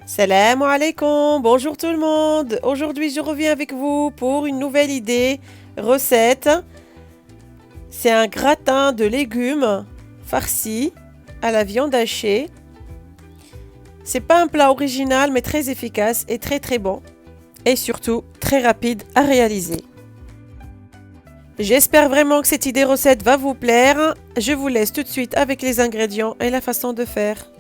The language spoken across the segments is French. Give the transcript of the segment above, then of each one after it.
Salam alaikum, bonjour tout le monde. Aujourd'hui, je reviens avec vous pour une nouvelle idée, recette. C'est un gratin de légumes farci à la viande hachée. C'est pas un plat original, mais très efficace et très bon. Et surtout, très rapide à réaliser. J'espère vraiment que cette idée recette va vous plaire. Je vous laisse tout de suite avec les ingrédients et la façon de faire.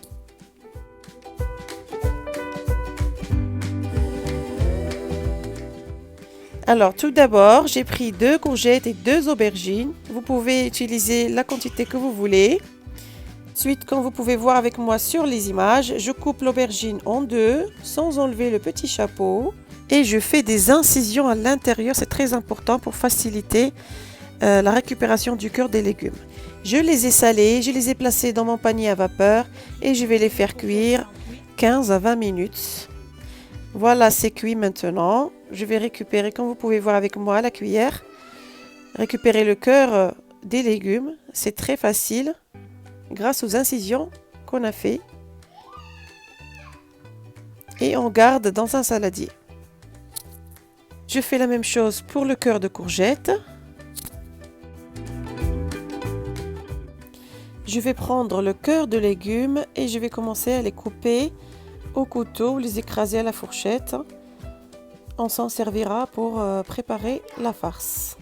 Alors tout d'abord, j'ai pris 2 courgettes et 2 aubergines. Vous pouvez utiliser la quantité que vous voulez. Ensuite, comme vous pouvez voir avec moi sur les images, je coupe l'aubergine en deux sans enlever le petit chapeau. Et je fais des incisions à l'intérieur, c'est très important pour faciliter la récupération du cœur des légumes. Je les ai salés, je les ai placés dans mon panier à vapeur et je vais les faire cuire 15 à 20 minutes. Voilà, c'est cuit maintenant. Je vais récupérer, comme vous pouvez voir avec moi, la cuillère. Récupérer le cœur des légumes. C'est très facile grâce aux incisions qu'on a fait. Et on garde dans un saladier. Je fais la même chose pour le cœur de courgette. Je vais prendre le cœur de légumes et je vais commencer à les couper au couteau ou les écraser à la fourchette. On s'en servira pour préparer la farce.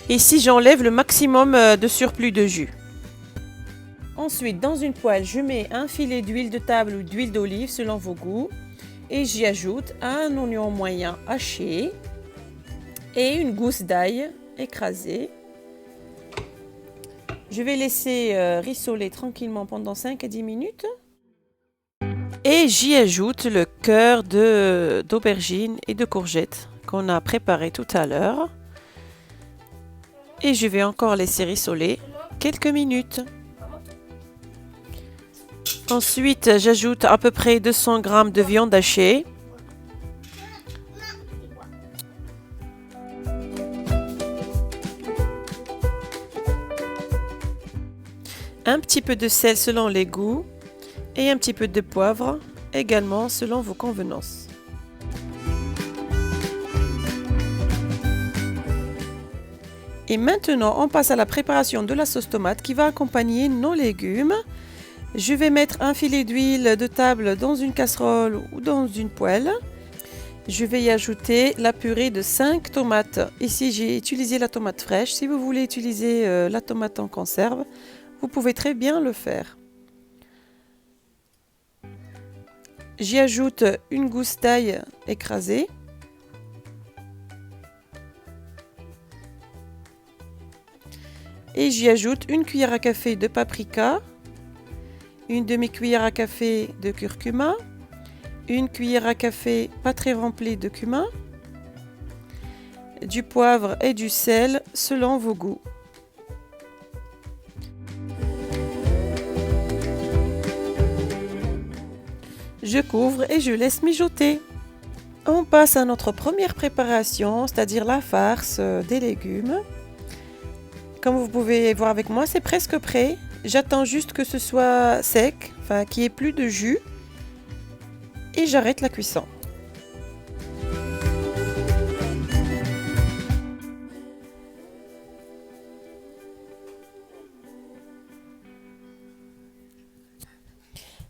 Ici, j'enlève le maximum de surplus de jus. Ensuite, dans une poêle, je mets un filet d'huile de table ou d'huile d'olive selon vos goûts. Et j'y ajoute un oignon moyen haché et une gousse d'ail écrasée. Je vais laisser rissoler tranquillement pendant 5 à 10 minutes. Et j'y ajoute le cœur d'aubergine et de courgettes qu'on a préparé tout à l'heure. Et je vais encore laisser rissoler quelques minutes. Ensuite, j'ajoute à peu près 200 g de viande hachée. Un petit peu de sel selon les goûts et un petit peu de poivre également selon vos convenances. Et maintenant, on passe à la préparation de la sauce tomate qui va accompagner nos légumes. Je vais mettre un filet d'huile de table dans une casserole ou dans une poêle. Je vais y ajouter la purée de 5 tomates. Ici, j'ai utilisé la tomate fraîche. Si vous voulez utiliser la tomate en conserve, vous pouvez très bien le faire. J'y ajoute une gousse d'ail écrasée. Et j'y ajoute une cuillère à café de paprika, une demi-cuillère à café de curcuma, une cuillère à café pas très remplie de cumin, du poivre et du sel selon vos goûts. Je couvre et je laisse mijoter. On passe à notre première préparation, c'est-à-dire la farce des légumes. Comme vous pouvez voir avec moi, c'est presque prêt. J'attends juste que ce soit sec, enfin qu'il n'y ait plus de jus. Et j'arrête la cuisson.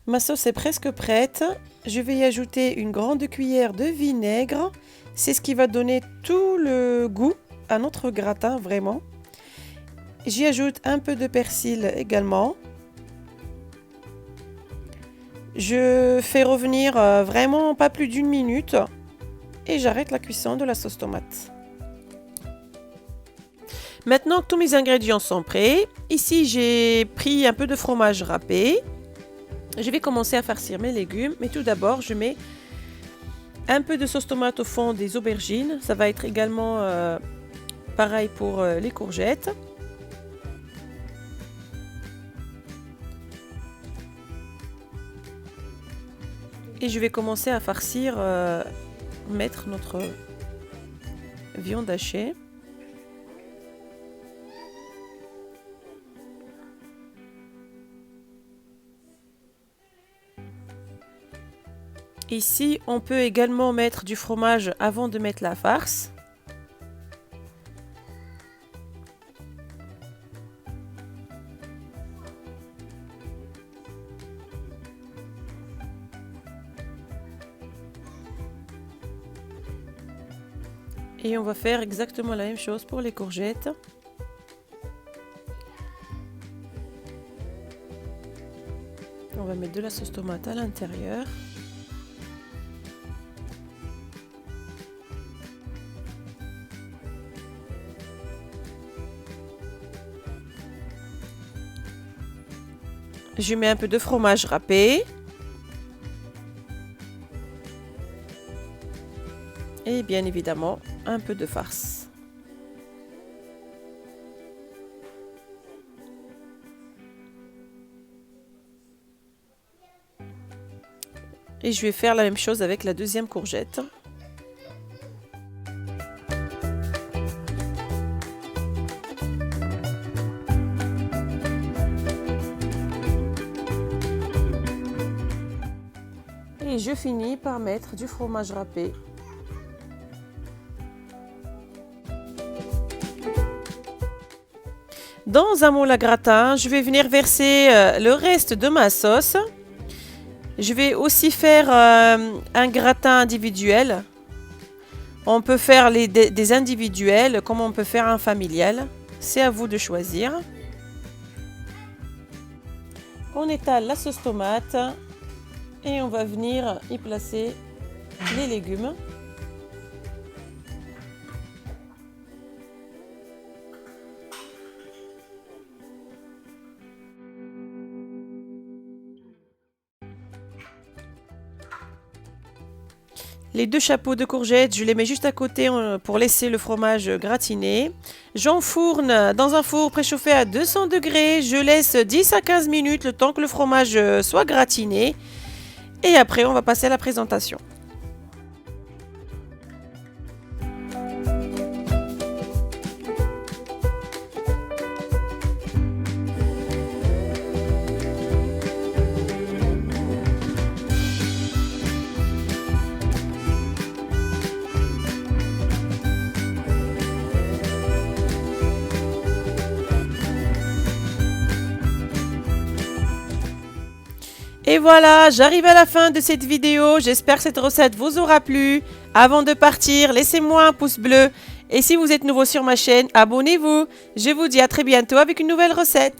Ma sauce est presque prête. Je vais y ajouter une grande cuillère de vinaigre. C'est ce qui va donner tout le goût à notre gratin, vraiment. J'y ajoute un peu de persil également. Je fais revenir vraiment pas plus d'une minute et j'arrête la cuisson de la sauce tomate. Maintenant que tous mes ingrédients sont prêts, ici j'ai pris un peu de fromage râpé. Je vais commencer à farcir mes légumes, mais tout d'abord je mets un peu de sauce tomate au fond des aubergines. Ça va être également pareil pour les courgettes. Et je vais commencer à farcir, mettre notre viande hachée. Ici, on peut également mettre du fromage avant de mettre la farce. Et on va faire exactement la même chose pour les courgettes. On va mettre de la sauce tomate à l'intérieur. Je mets un peu de fromage râpé. Et bien évidemment, un peu de farce. Et je vais faire la même chose avec la deuxième courgette. Et je finis par mettre du fromage râpé. Dans un moule à gratin, je vais venir verser le reste de ma sauce. Je vais aussi faire un gratin individuel. On peut faire des individuels comme on peut faire un familial. C'est à vous de choisir. On étale la sauce tomate et on va venir y placer les légumes. Les deux chapeaux de courgettes, je les mets juste à côté pour laisser le fromage gratiné. J'enfourne dans un four préchauffé à 200 degrés. Je laisse 10 à 15 minutes le temps que le fromage soit gratiné. Et après, on va passer à la présentation. Et voilà, j'arrive à la fin de cette vidéo. J'espère que cette recette vous aura plu. Avant de partir, laissez-moi un pouce bleu. Et si vous êtes nouveau sur ma chaîne, abonnez-vous. Je vous dis à très bientôt avec une nouvelle recette.